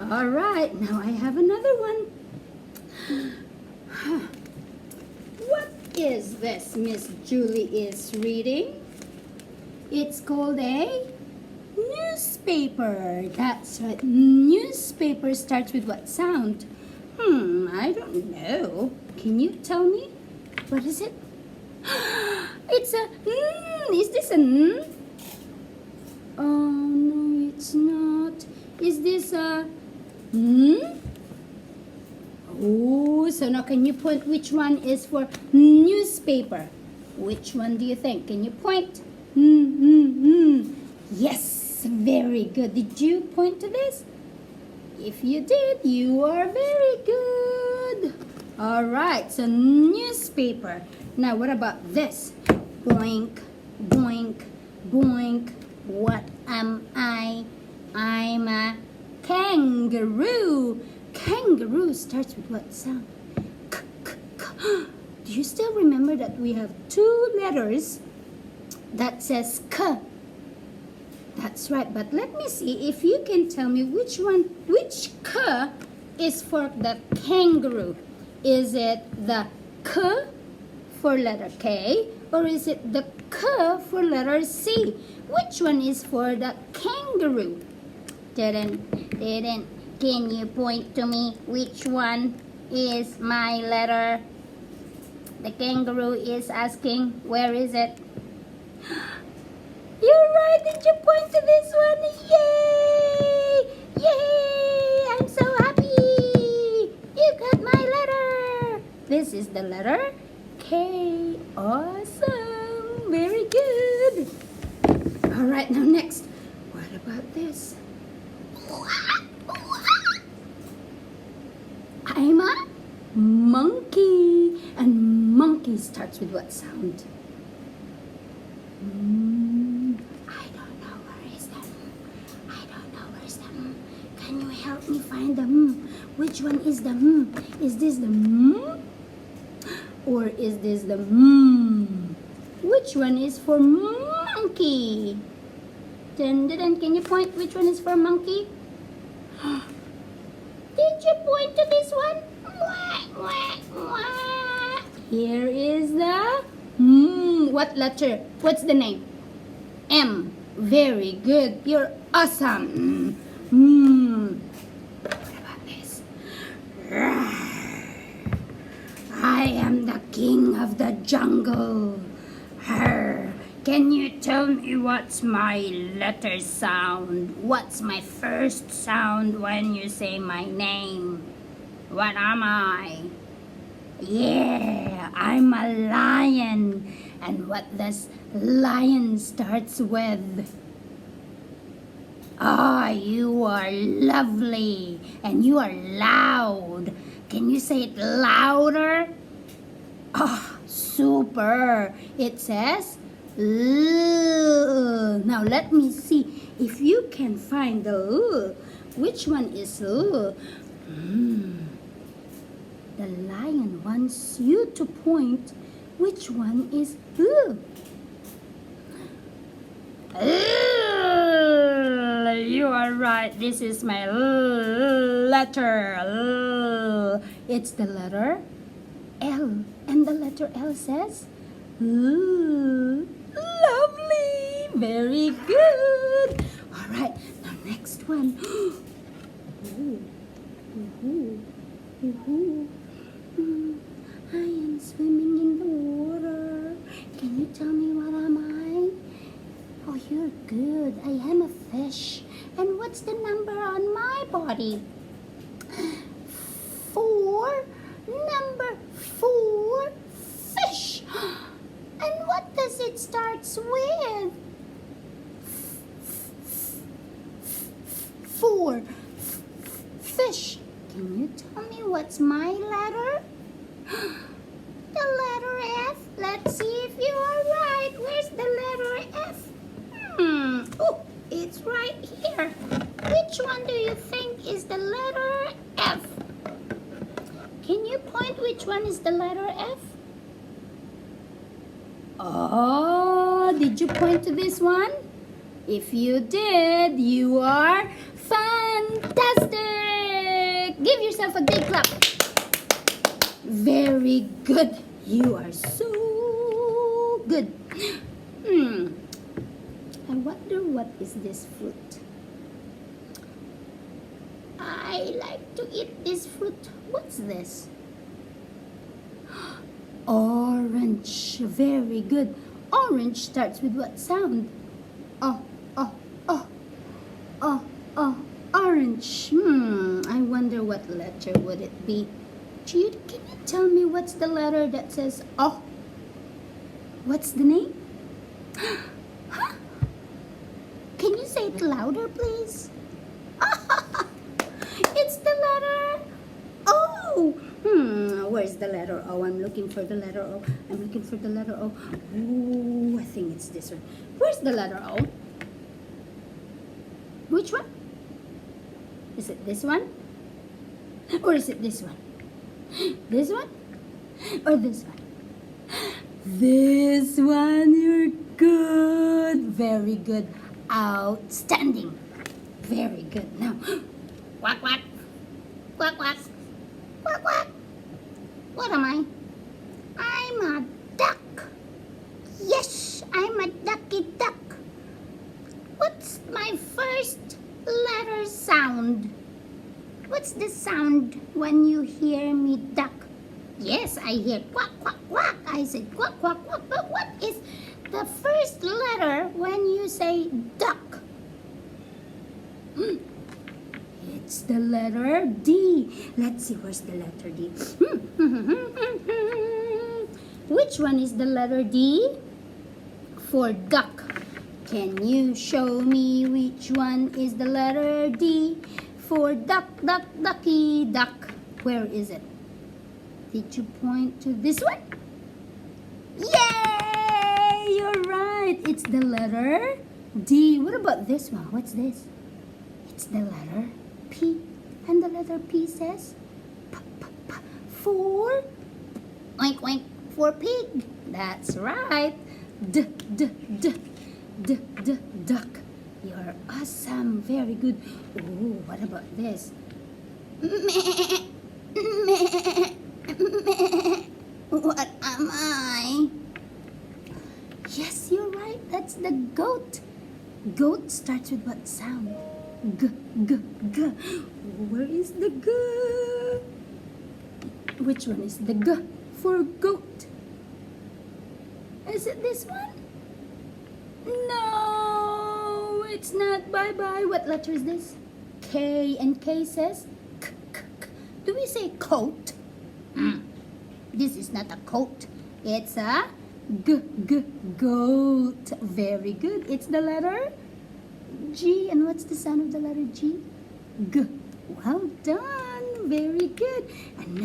All right, now I have another one. What is this Miss Julie is reading? It's called a newspaper. That's right. Newspaper starts with what sound? I don't know. Can you tell me? What is it? It's a Is this a Oh, no, it's not. Is this a Oh, so now can you point which one is for newspaper? Which one do you think? Can you point? Yes, very good. Did you point to this? If you did, you are very good. All right, so newspaper. Now, what about this? Boink, boink, boink. What am I? I'm a kangaroo. Kangaroo starts with what sound? K, k, k. Do you still remember that we have two letters that says K? That's right, but let me see if you can tell me which K is for the kangaroo. Is it the K for letter K, or is it the K for letter C? Which one is for the kangaroo? Can you point to me which one is my letter? The kangaroo is asking, where is it? You're right, did you point to this one? Yay! Yay! I'm so happy! You got my letter! This is the letter K. Awesome! Very good! Alright, now next. What about this? I'm a monkey. And monkey starts with what sound? I don't know where is the I don't know where's the Can you help me find the Which one is the Is this the or is this the Which one is for monkey? Can you point which one is for monkey? Did you point to this one? Here is the what letter? What's the name? M. Very good. You're awesome. What about this? I am the king of the jungle. Can you tell me what's my letter sound? What's my first sound when you say my name? What am I? Yeah, I'm a lion. And what does lion starts with? You are lovely and you are loud. Can you say it louder? Super. It says Now let me see if you can find the Which one is The lion wants you to point which one is You are right. This is my letter. It's the letter L. And the letter L says lovely. Very good. All right. Now next one. I am swimming in the water. Can you tell me what am I? Oh, you're good. I am a fish. And what's the number on my body? 4. Number 4. Fish. And what does it start with? 4. Fish. Can you tell me what's my letter? The letter F. Let's see if you are right. Where's the letter F? Oh, it's right here. Which one do you think is the letter F? Can you point which one is the letter F? Oh, did you point to this one? If you did, you are fantastic! yourself a big clap. Very good. You are so good. I wonder what is this fruit. I like to eat this fruit. What's this? Orange. Very good. Orange starts with what sound? Oh, oh, oh, oh, oh. Orange. I wonder what letter would it be. Jude, can you tell me what's the letter that says oh? What's the name? Huh? Can you say it louder, please? It's the letter O. Where's the letter O? I'm looking for the letter O. I'm looking for the letter O. Oh, I think it's this one. Where's the letter O? Which one? Is it this one? Or is it this one? This one? Or this one? This one. You're good. Very good. Outstanding. Very good. Now, quack, quack. Quack, quack. Quack, quack. What am I? I'm a duck. Yes, I'm a ducky duck. What's my first letter sound? What's the sound when you hear me duck? Yes, I hear quack, quack, quack. I said quack, quack, quack. But what is the first letter when you say duck? It's the letter D. Let's see, where's the letter D? Which one is the letter D? For duck. Can you show me which one is the letter D? For duck, duck, ducky, duck. Where is it? Did you point to this one? Yay! You're right. It's the letter D. What about this one? What's this? It's the letter P. And the letter P says p, p, p, for oink, oink, for pig. That's right. D, d, d, d, d, duck. You're awesome. Very good. Oh, what about this? Meh, meh, meh. What am I? Yes, you're right. That's the goat. Goat starts with what sound? G, g, g. Where is the g? Which one is the g for goat? Is it this one? No, it's not. Bye-bye. What letter is this? K, and K says k, k, k. Do we say coat? This is not a coat. It's a g, g, goat. Very good. It's the letter G. And what's the sound of the letter G? G. Well done. Very good. And